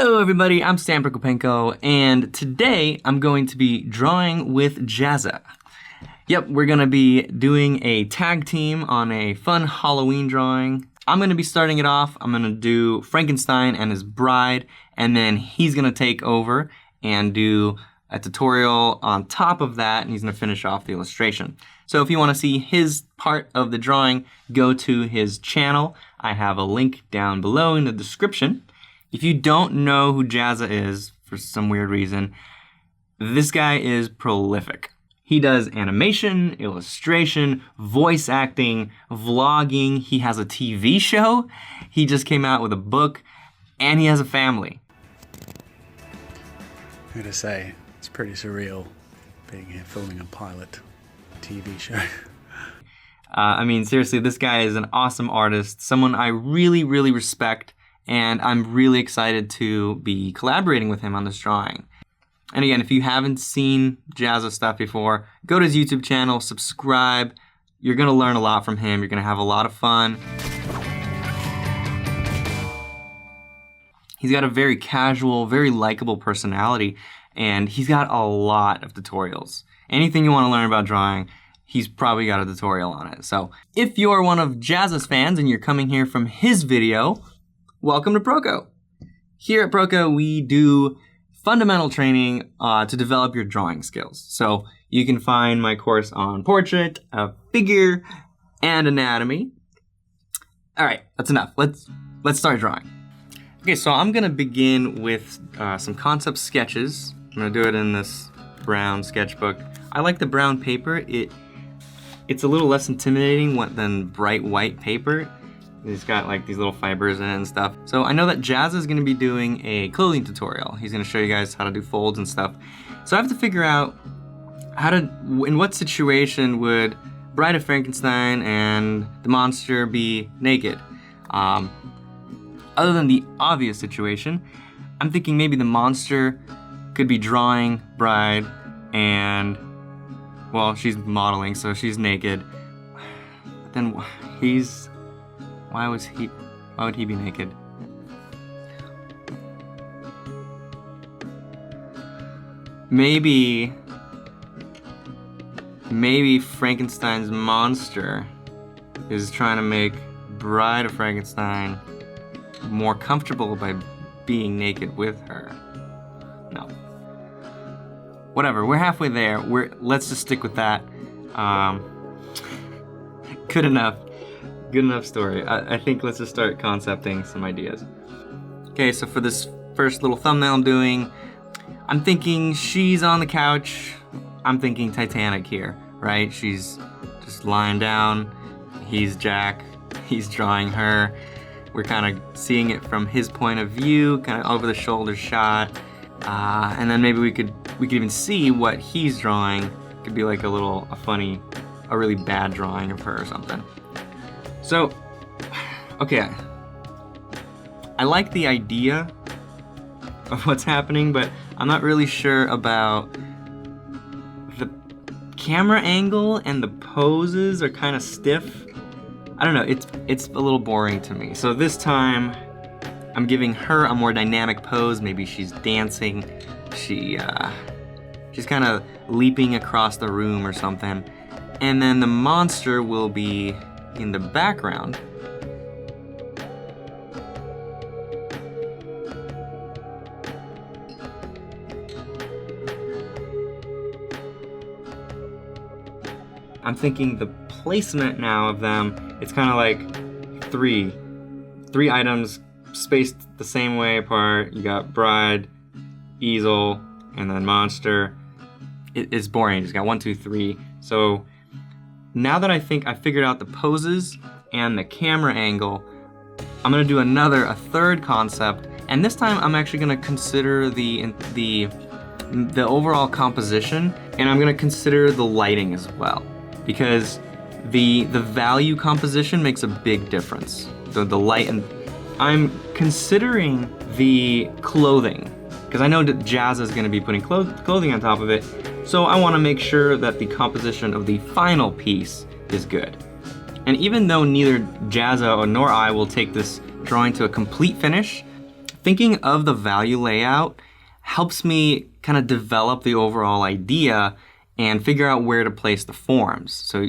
Hello everybody, I'm Sam Proko, and today I'm going to be drawing with Jazza. Yep, we're gonna be doing a tag team on a fun Halloween drawing. I'm gonna be starting it off. I'm gonna do Frankenstein and his bride, and then he's gonna take over and do a tutorial on top of that, and he's gonna finish off the illustration. So if you wanna see his part of the drawing, go to his channel. I have a link down below in the description. If you don't know who Jazza is, for some weird reason, this guy is prolific. He does animation, illustration, voice acting, vlogging. He has a TV show. He just came out with a book, and he has a family. I gotta say, it's pretty surreal being here filming a pilot TV show. I mean, seriously, this guy is an awesome artist, someone I really, really respect, and I'm really excited to be collaborating with him on this drawing. And again, if you haven't seen Jazza stuff before, go to his YouTube channel, subscribe. You're gonna learn a lot from him. You're gonna have a lot of fun. He's got a very casual, very likable personality, and he's got a lot of tutorials. Anything you wanna learn about drawing, he's probably got a tutorial on it. So if you're one of Jazza's fans and you're coming here from his video, welcome to Proko. Here at Proko, we do fundamental training to develop your drawing skills. So you can find my course on portrait, figure, and anatomy. All right, that's enough. Let's start drawing. Okay, so I'm gonna begin with some concept sketches. I'm gonna do it in this brown sketchbook. I like the brown paper. It's a little less intimidating than bright white paper. It's got like these little fibers in it and stuff. So I know that Jazza is gonna be doing a clothing tutorial. He's gonna show you guys how to do folds and stuff. So I have to figure out in what situation would Bride of Frankenstein and the monster be naked? Other than the obvious situation, I'm thinking maybe the monster could be drawing Bride and, well, she's modeling, so she's naked. But then why would he be naked? Maybe Frankenstein's monster is trying to make Bride of Frankenstein more comfortable by being naked with her. No. Whatever, we're halfway there. Let's just stick with that. Good enough. Good enough story. I think let's just start concepting some ideas. Okay, so for this first little thumbnail I'm doing, I'm thinking she's on the couch. I'm thinking Titanic here, right? She's just lying down. He's Jack. He's drawing her. We're kind of seeing it from his point of view, kind of over the shoulder shot. And then maybe we could even see what he's drawing. It could be like a really bad drawing of her or something. So, okay, I like the idea of what's happening, but I'm not really sure about the camera angle, and the poses are kind of stiff. I don't know, it's a little boring to me. So this time, I'm giving her a more dynamic pose. Maybe she's dancing. She's kind of leaping across the room or something. And then the monster will be in the background. I'm thinking the placement now of them, it's kind of like three items spaced the same way apart. You got bride, easel, and then monster. It's boring, you just got 1, 2, 3. So now that I think I figured out the poses and the camera angle, I'm gonna do a third concept, and this time I'm actually gonna consider the overall composition, and I'm gonna consider the lighting as well, because the value composition makes a big difference. The light, and I'm considering the clothing, because I know that Jazza is gonna be putting clothing on top of it. So I want to make sure that the composition of the final piece is good. And even though neither Jazza nor I will take this drawing to a complete finish, thinking of the value layout helps me kind of develop the overall idea and figure out where to place the forms. So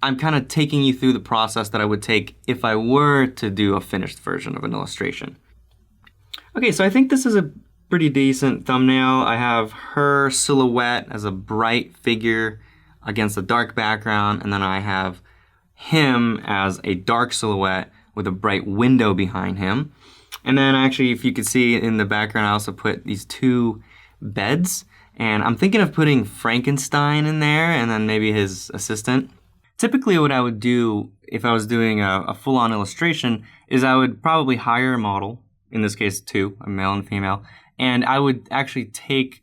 I'm kind of taking you through the process that I would take if I were to do a finished version of an illustration. Okay, so I think this is a pretty decent thumbnail. I have her silhouette as a bright figure against a dark background, and then I have him as a dark silhouette with a bright window behind him. And then actually, if you could see in the background, I also put these 2 beds, and I'm thinking of putting Frankenstein in there and then maybe his assistant. Typically what I would do if I was doing a full-on illustration is I would probably hire a model, in this case 2, a male and female, and I would actually take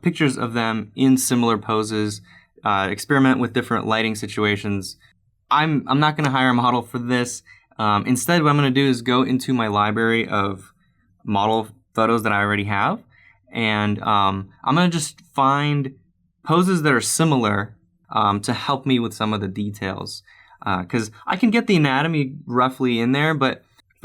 pictures of them in similar poses, experiment with different lighting situations. I'm not going to hire a model for this. Instead, what I'm going to do is go into my library of model photos that I already have, and I'm going to just find poses that are similar to help me with some of the details. Because I can get the anatomy roughly in there, but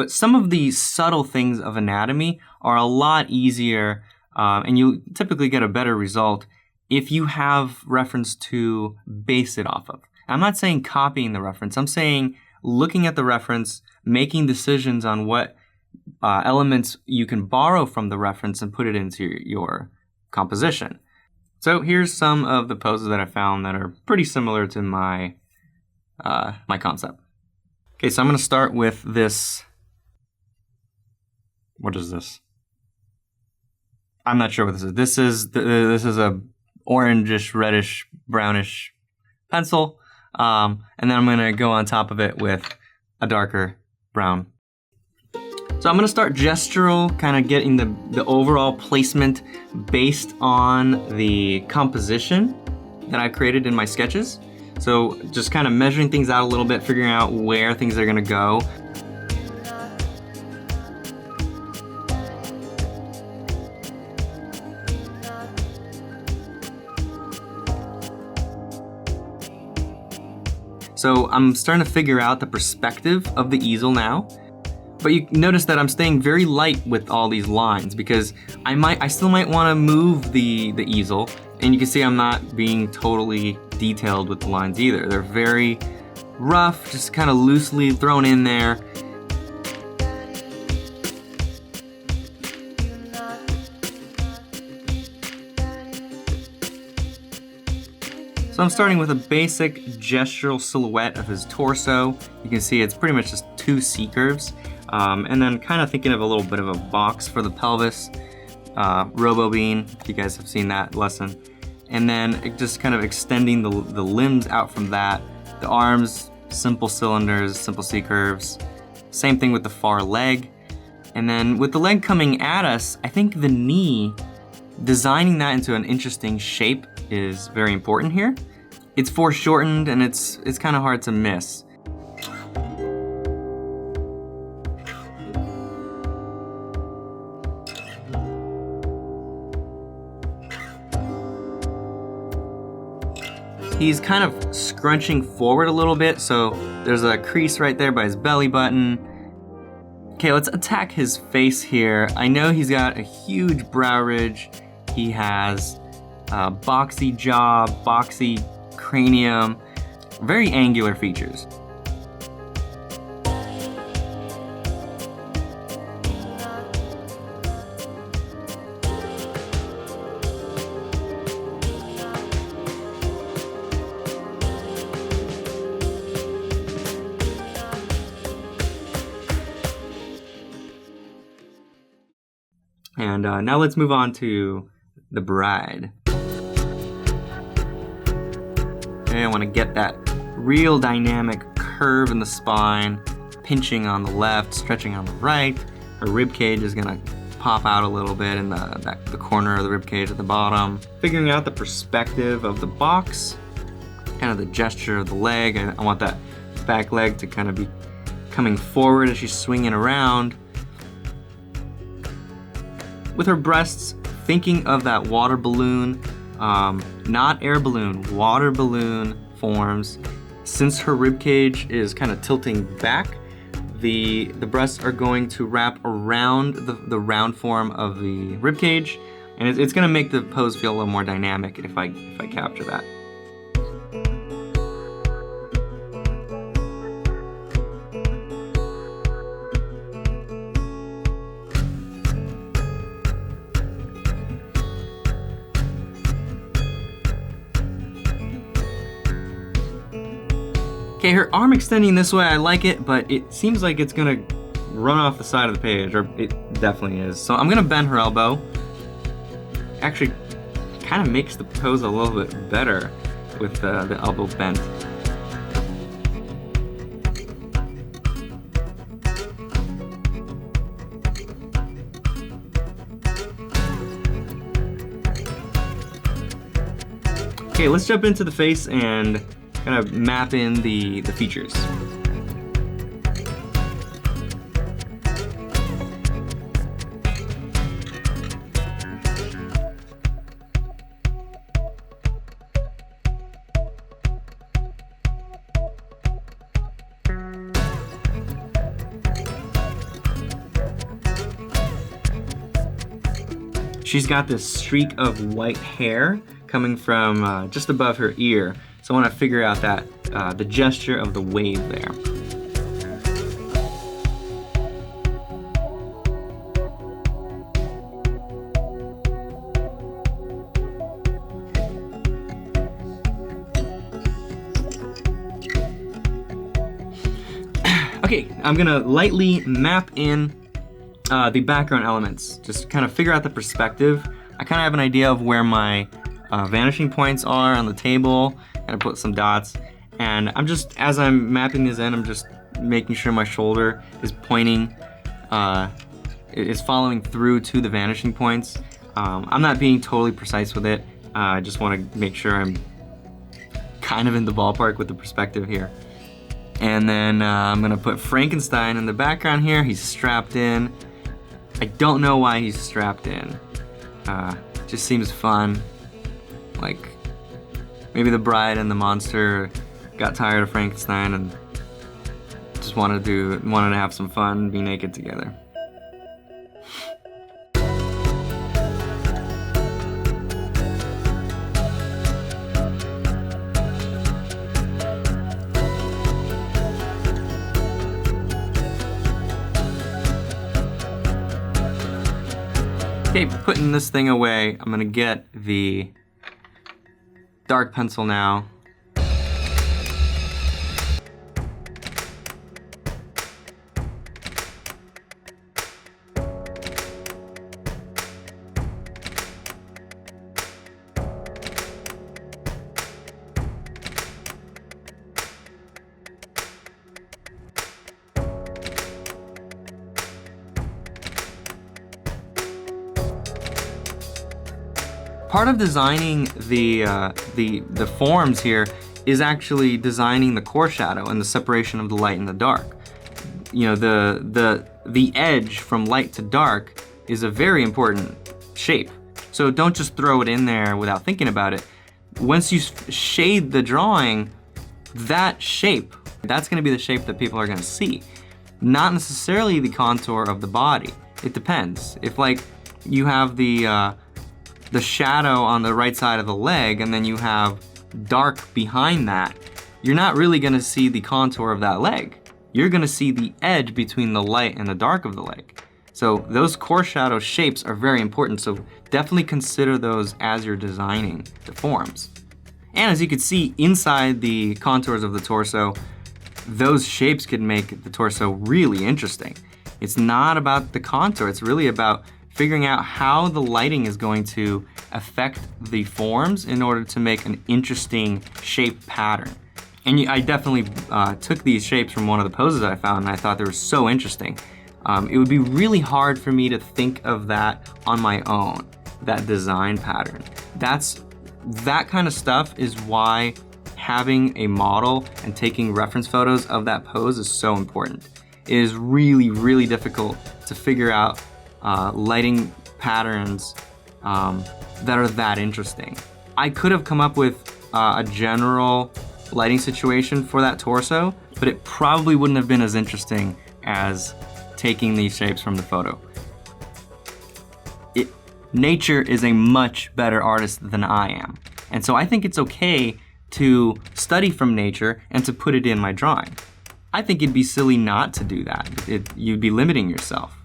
some of the subtle things of anatomy are a lot easier, and you typically get a better result if you have reference to base it off of. I'm not saying copying the reference. I'm saying looking at the reference, making decisions on what elements you can borrow from the reference and put it into your composition. So here's some of the poses that I found that are pretty similar to my concept. Okay, so I'm going to start with this. What is this? I'm not sure what this is. This is a orangish, reddish, brownish pencil, and then I'm going to go on top of it with a darker brown. So I'm going to start gestural, kind of getting the overall placement based on the composition that I created in my sketches. So just kind of measuring things out a little bit, figuring out where things are going to go. So I'm starting to figure out the perspective of the easel now. But you notice that I'm staying very light with all these lines because I still might want to move the easel, and you can see I'm not being totally detailed with the lines either. They're very rough, just kind of loosely thrown in there. So I'm starting with a basic gestural silhouette of his torso. You can see it's pretty much just 2 C-curves. And then kind of thinking of a little bit of a box for the pelvis, robo bean, if you guys have seen that lesson. And then just kind of extending the limbs out from that. The arms, simple cylinders, simple C-curves. Same thing with the far leg. And then with the leg coming at us, I think the knee, designing that into an interesting shape is very important here. It's foreshortened and it's kind of hard to miss. He's kind of scrunching forward a little bit, so there's a crease right there by his belly button. Okay, let's attack his face here. I know he's got a huge brow ridge. He has a boxy jaw, boxy cranium, very angular features. And now let's move on to the bride. Okay, I want to get that real dynamic curve in the spine, pinching on the left, stretching on the right. Her rib cage is gonna pop out a little bit in the corner of the rib cage at the bottom. Figuring out the perspective of the box, kind of the gesture of the leg. I want that back leg to kind of be coming forward as she's swinging around. With her breasts, thinking of that water balloon, not air balloon, water balloon forms. Since her rib cage is kind of tilting back, the breasts are going to wrap around the round form of the rib cage, and it's going to make the pose feel a little more dynamic if I capture that. Okay, her arm extending this way, I like it, but it seems like it's gonna run off the side of the page, or it definitely is. So I'm gonna bend her elbow. Actually, kind of makes the pose a little bit better with the elbow bent. Okay, let's jump into the face and kind of map in the features. She's got this streak of white hair coming from just above her ear. So I want to figure out that the gesture of the wave there. Okay, I'm gonna lightly map in the background elements. Just kind of figure out the perspective. I kind of have an idea of where my vanishing points are on the table, and I put some dots. And I'm just, as I'm mapping these in, I'm just making sure my shoulder is pointing, is following through to the vanishing points. I'm not being totally precise with it. I just want to make sure I'm kind of in the ballpark with the perspective here. And then I'm gonna put Frankenstein in the background here. He's strapped in. I don't know why he's strapped in. Just seems fun. Like, maybe the bride and the monster got tired of Frankenstein and just wanted to have some fun and be naked together. Okay, putting this thing away, I'm gonna get the dark pencil now. Part of designing the forms here is actually designing the core shadow and the separation of the light and the dark. You know, the edge from light to dark is a very important shape. So don't just throw it in there without thinking about it. Once you shade the drawing, that shape, that's gonna be the shape that people are gonna see. Not necessarily the contour of the body. It depends. If like you have the shadow on the right side of the leg and then you have dark behind that, you're not really gonna see the contour of that leg. You're gonna see the edge between the light and the dark of the leg. So those core shadow shapes are very important, so definitely consider those as you're designing the forms. And as you can see inside the contours of the torso, those shapes could make the torso really interesting. It's not about the contour, it's really about figuring out how the lighting is going to affect the forms in order to make an interesting shape pattern. And I definitely took these shapes from one of the poses that I found, and I thought they were so interesting. It would be really hard for me to think of that on my own, that design pattern. That kind of stuff is why having a model and taking reference photos of that pose is so important. It is really, really difficult to figure out lighting patterns that are that interesting. I could have come up with a general lighting situation for that torso, but it probably wouldn't have been as interesting as taking these shapes from the photo. Nature is a much better artist than I am. And so I think it's okay to study from nature and to put it in my drawing. I think it'd be silly not to do that. You'd be limiting yourself.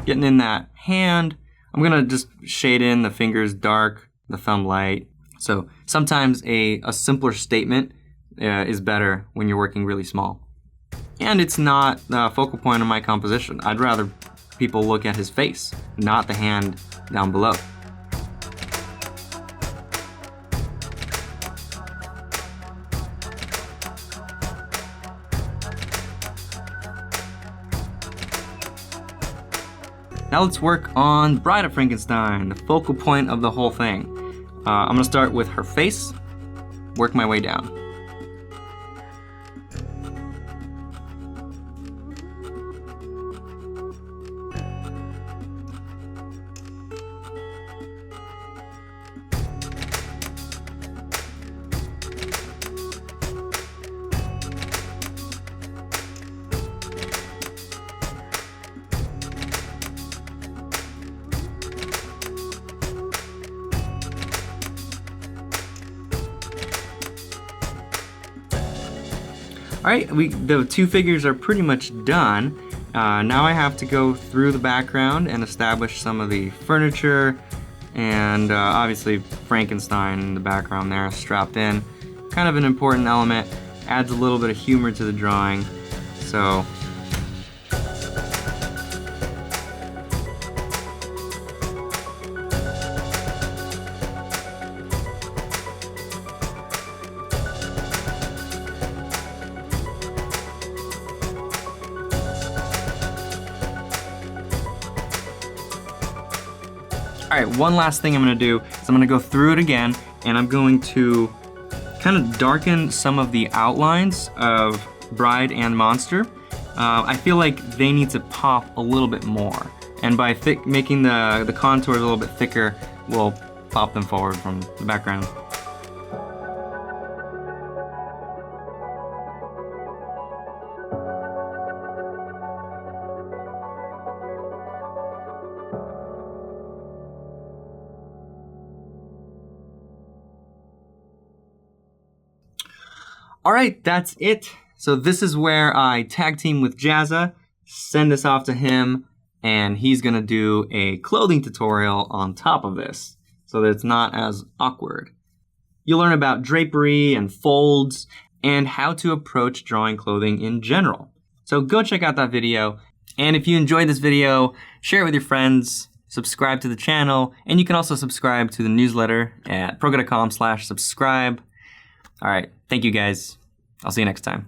Getting in that hand, I'm gonna just shade in the fingers dark, the thumb light. So sometimes a simpler statement is better when you're working really small. And it's not the focal point of my composition. I'd rather people look at his face, not the hand down below. Now let's work on Bride of Frankenstein, the focal point of the whole thing. I'm gonna start with her face, work my way down. All right, the two figures are pretty much done. Now I have to go through the background and establish some of the furniture and obviously Frankenstein in the background there strapped in. Kind of an important element, adds a little bit of humor to the drawing. So all right, one last thing I'm gonna do is I'm gonna go through it again and I'm going to kind of darken some of the outlines of Bride and Monster. I feel like they need to pop a little bit more. And by making the contours a little bit thicker, we'll pop them forward from the background. All right, that's it. So this is where I tag team with Jazza, send this off to him, and he's gonna do a clothing tutorial on top of this so that it's not as awkward. You'll learn about drapery and folds and how to approach drawing clothing in general. So go check out that video. And if you enjoyed this video, share it with your friends, subscribe to the channel, and you can also subscribe to the newsletter at proko.com/subscribe. All right, thank you guys. I'll see you next time.